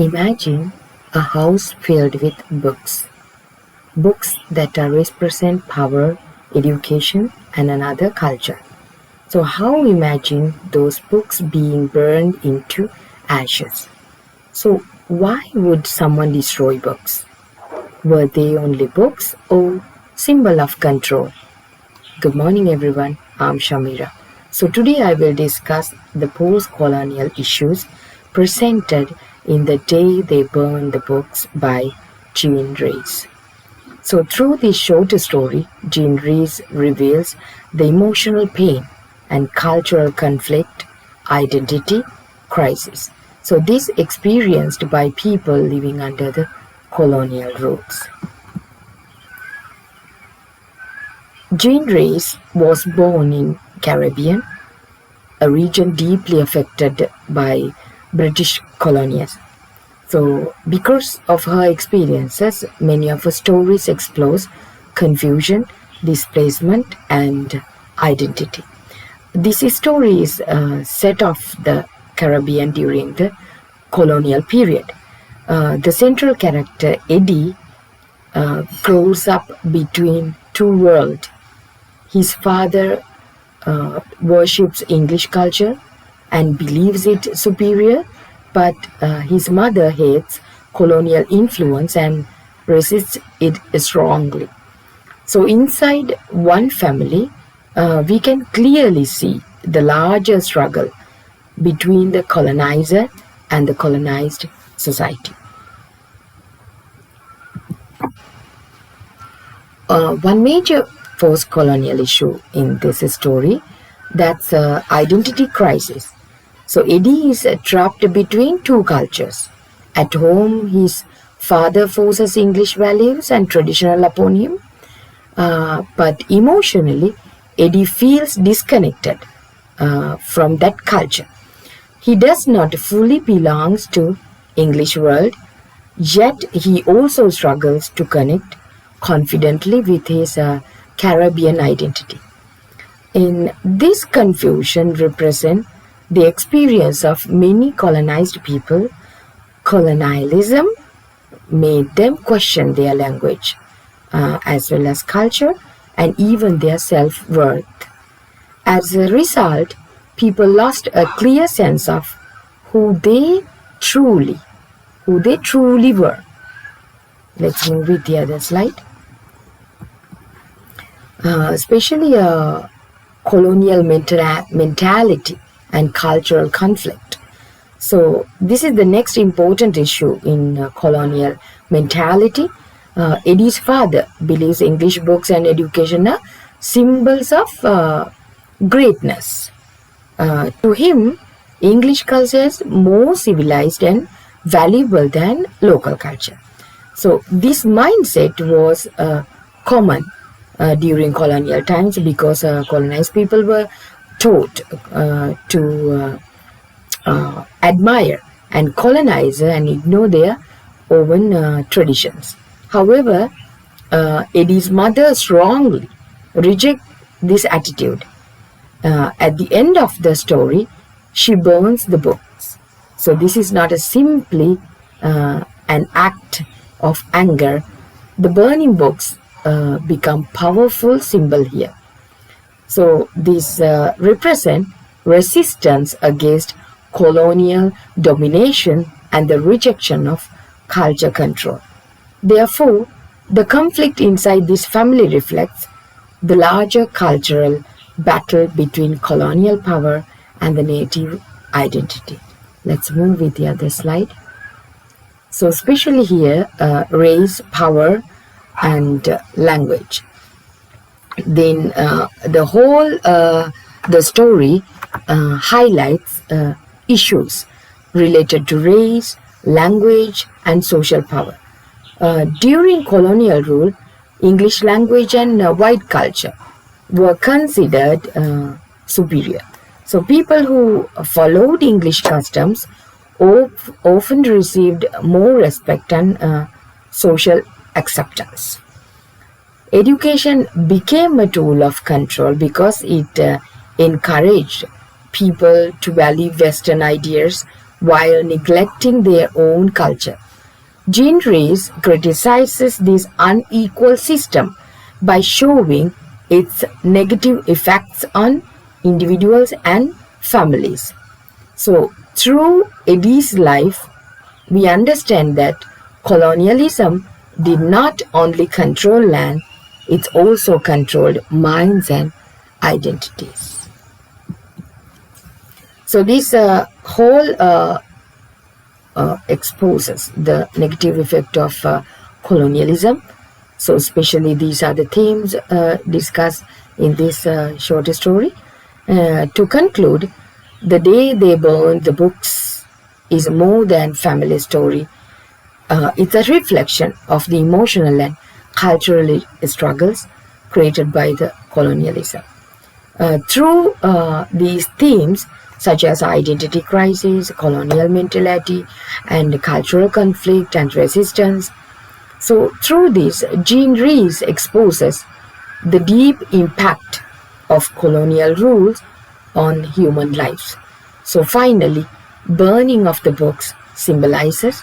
Imagine a house filled with books. Books that represent power, education, and another culture. So, how imagine those books being burned into ashes? So, why would someone destroy books? Were they only books or symbol of control? Good morning, everyone. I'm Shamira. So, today I will discuss the post-colonial issues presented in The Day They Burned the Books by Jean Reyes. So, through this short story, Jean Reyes reveals the emotional pain and cultural conflict, identity crisis. So, this experienced by people living under the colonial rules. Jean Reyes was born in Caribbean, a region deeply affected by British colonialism. So, because of her experiences, many of her stories explore confusion, displacement, and identity. This story is set of the Caribbean during the colonial period. The central character, Eddie, grows up between two worlds. His father worships English culture and believes it superior, but his mother hates colonial influence and resists it strongly. So inside one family, we can clearly see the larger struggle between the colonizer and the colonized society. One major post-colonial issue in this story, that's identity crisis. So Eddie is trapped between two cultures. At home, his father forces English values and traditional upon him, but emotionally, Eddie feels disconnected from that culture. He does not fully belong to English world, yet he also struggles to connect confidently with his Caribbean identity. In this confusion represent the experience of many colonized people. Colonialism made them question their language, as well as culture, and even their self-worth. As a result, people lost a clear sense of who they truly were. Let's move with the other slide. Especially colonial mentality and cultural conflict. So this is the next important issue in colonial mentality. Eddie's father believes English books and education are symbols of greatness. To him, English culture is more civilized and valuable than local culture. So this mindset was common during colonial times because colonized people were taught to admire and colonize and ignore their own traditions. However, Eddie's mother strongly rejects this attitude. At the end of the story, she burns the books. So this is not simply an act of anger. The burning books become powerful symbol here. So this represent resistance against colonial domination and the rejection of culture control. Therefore, the conflict inside this family reflects the larger cultural battle between colonial power and the native identity. Let's move with the other slide. So especially here, race, power, and language. Then the story highlights issues related to race, language, and social power. During colonial rule, English language and white culture were considered superior. So people who followed English customs often received more respect and social acceptance. Education became a tool of control because it encouraged people to value Western ideas while neglecting their own culture. Jean Rhys criticizes this unequal system by showing its negative effects on individuals and families. So, through Eddie's life, we understand that colonialism did not only control land, it also controlled minds and identities. So this whole exposes the negative effect of colonialism. So especially these are the themes discussed in this short story. To conclude, the day they burned the books is more than family story. It's a reflection of the emotional and cultural struggles created by the colonialism. Through these themes, such as identity crisis, colonial mentality, and cultural conflict and resistance. So through this, Jean Rhys exposes the deep impact of colonial rules on human lives. So finally, burning of the books symbolizes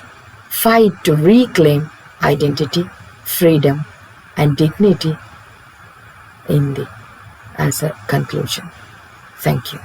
fight to reclaim identity, freedom, and dignity as a conclusion. Thank you.